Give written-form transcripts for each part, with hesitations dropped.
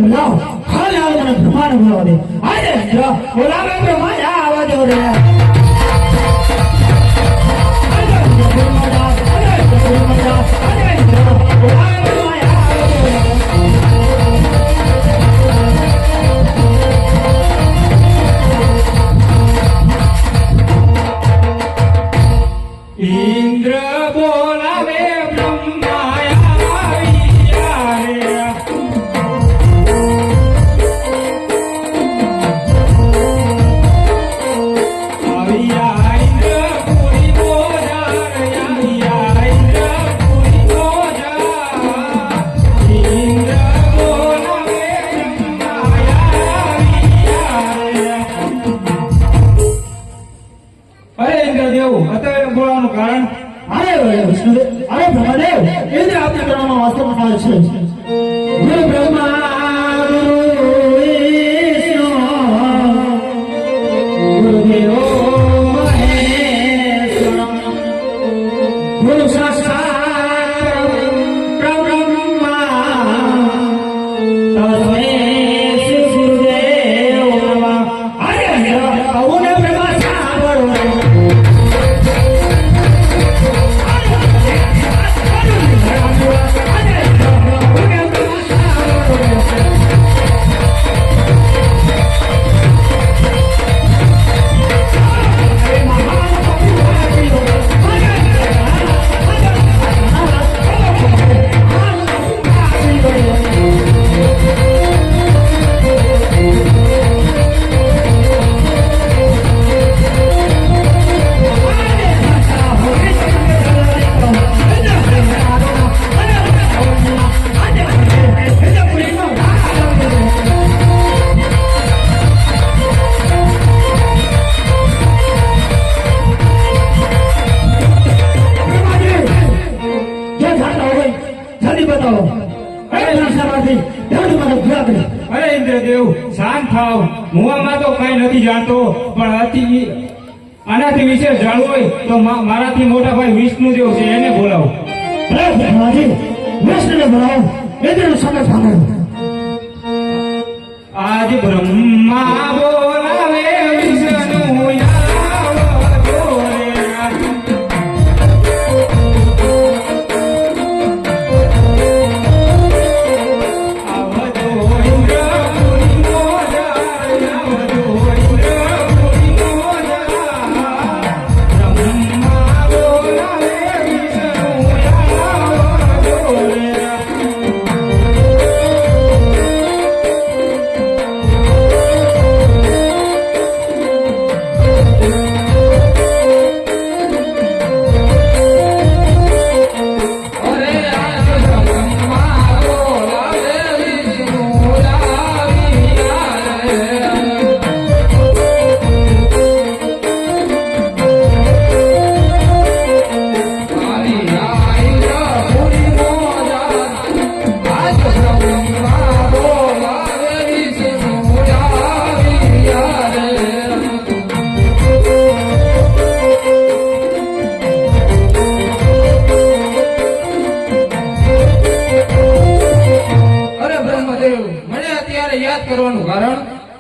લાવ હાલ આવ મને બ્રહ્માને બોલાવો દે આજે બોલાવે બ્રહ્મા આવા દો રે ઇન્દ્ર બોલાવે બોલાવાનું કારણ અરે વિષ્ણુદેવ અરે બ્રહ્મદેવ ઇન્દ્ર આપને કરવામાં વાસ્તવમાં છે ગુરુ બ્રહ્મા ગુરુ વિષ્ણુ ગુરુદેવો મહેશ્વર ગુરુ સાક્ષાત બ્રહ્મા તસ્મૈ શ્રી ગુરુદેવ નમઃ અરે આવું બ્રહ્મા સાંભળો અરે ઇન્દ્રદેવ શાંત થાવ હું તો કઈ નથી જાણતો પણ આનાથી વિશેષ જાણવું હોય તો મારાથી મોટા ભાઈ વિષ્ણુદેવ છે એને બોલાવો વિષ્ણુને બોલાવો ઇન્દ્રનો સમય સાંભળો આજ બ્રહ્મા બોલાવે વિષ્ણુ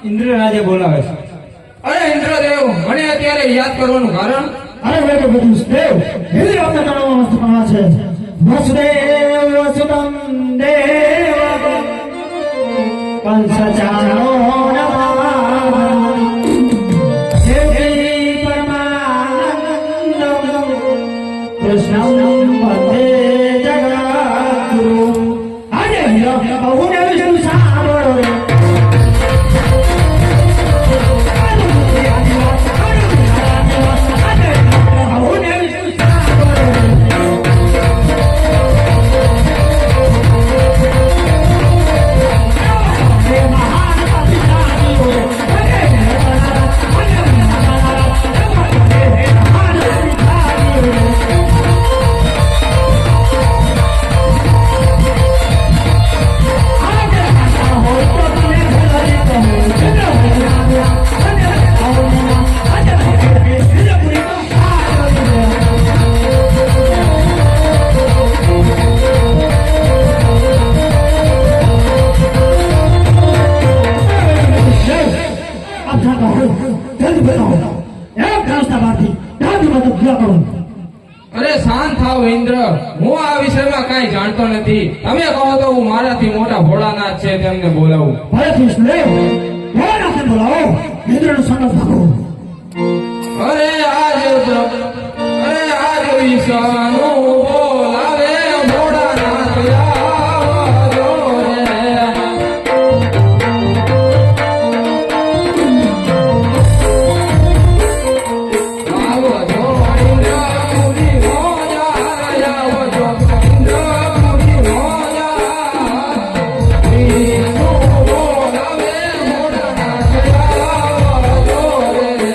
ઇન્દ્ર રાજે બોલાવે છે અરે ઇન્દ્રદેવ મને અત્યારે યાદ કરવાનું કારણ અરે બેટો બધું દેવ ઇન્દ્ર આપને કરવામાં વાસ્તવમાં છે વસુદેવ વસુદમ દેવ કંસચાણો કૃષ્ણ વંદે જગદ્ગુરુ આજે બહુને વિષ્ણુ સાંભળો રે મહાન જલ્દી બતાવો એક કાંસના બારથી ત્યાંથી મદદ પૂરા કરું. અરે શાંત થાવ ઇન્દ્ર, હું આ વિષયમાં કાંઈ જાણતો નથી. તમે કહો તો હું મારાથી મોટા ભોળાનાથ છે તેમને બોલાવું. ભલે વિષ્ણુદેવ ભોળાનાથને બોલાવો. ઇન્દ્રનું સન્માન કરો. અરે આજ વિશ્વનું બોલાવે ભોળાનાથ આવજો રે. આવજો ઇન્દ્ર પુરી મોજા, આવજો ઇન્દ્ર પુરી મોજા. વિષ્ણુ બોલાવે ભોળાનાથ આવજો રે.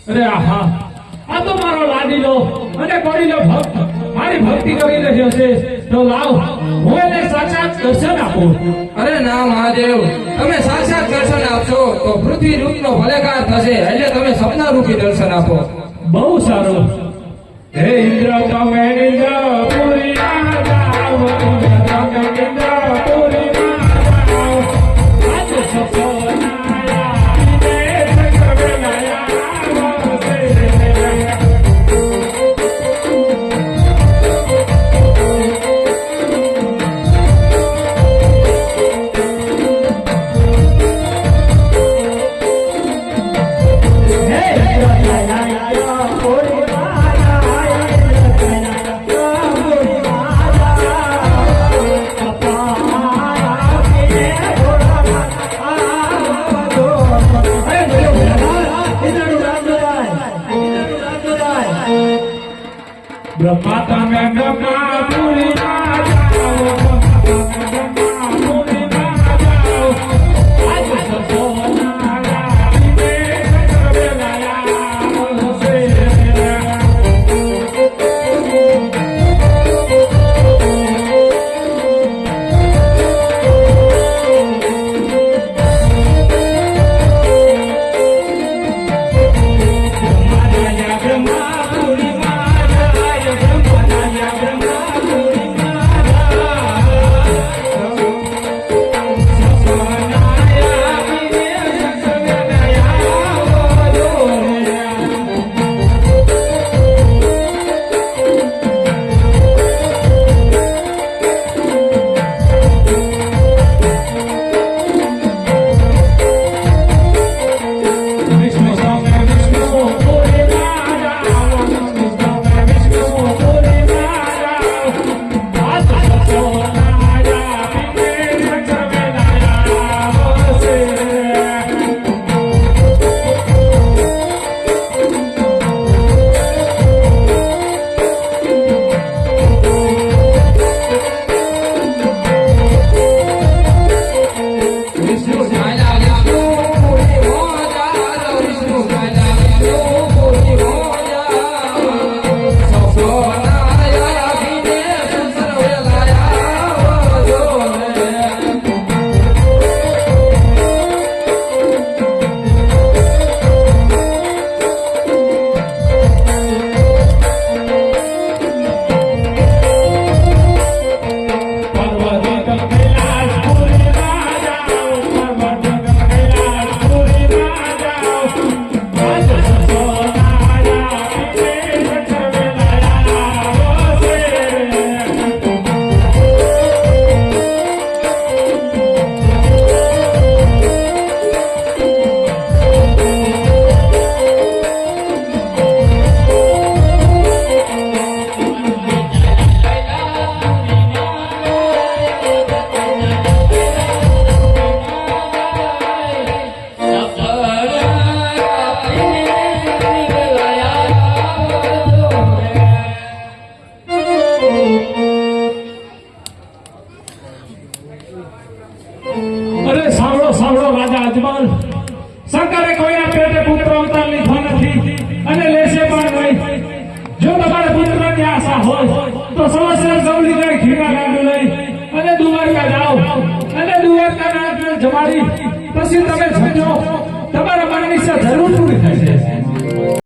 અરે આહા, આ તો મારો લાડીલો અને પડીલો ભક્ત મારી ભક્તિ કરી રહ્યો છે. તો લાવ હું એને સાક્ષાત દર્શન આપું. અરે ના મહાદેવ, તમે સાક્ષાત દર્શન આપશો તો પૃથ્વી રૂપનો ભલેકાર થશે, એટલે તમે સપના રૂપી દર્શન આપો. બહુ સારું. હે ઇન્દ્ર તમે ઇન્દ્રપુરી માં જાઓ, તમે ઇન્દ્રપુરી માં જાઓ. આજ સપનાયા વિદેશ ગગનાયા વસે. હે જો તમારા પુત્રની આશા હોય તો સવાસર ગૌલી ગઈ ખીરા ગાંડું લઈ અને દ્વારકા જાઓ અને દ્વારકા જમાડી પછી તમે સમજો તમારા મનની ઈચ્છા જરૂર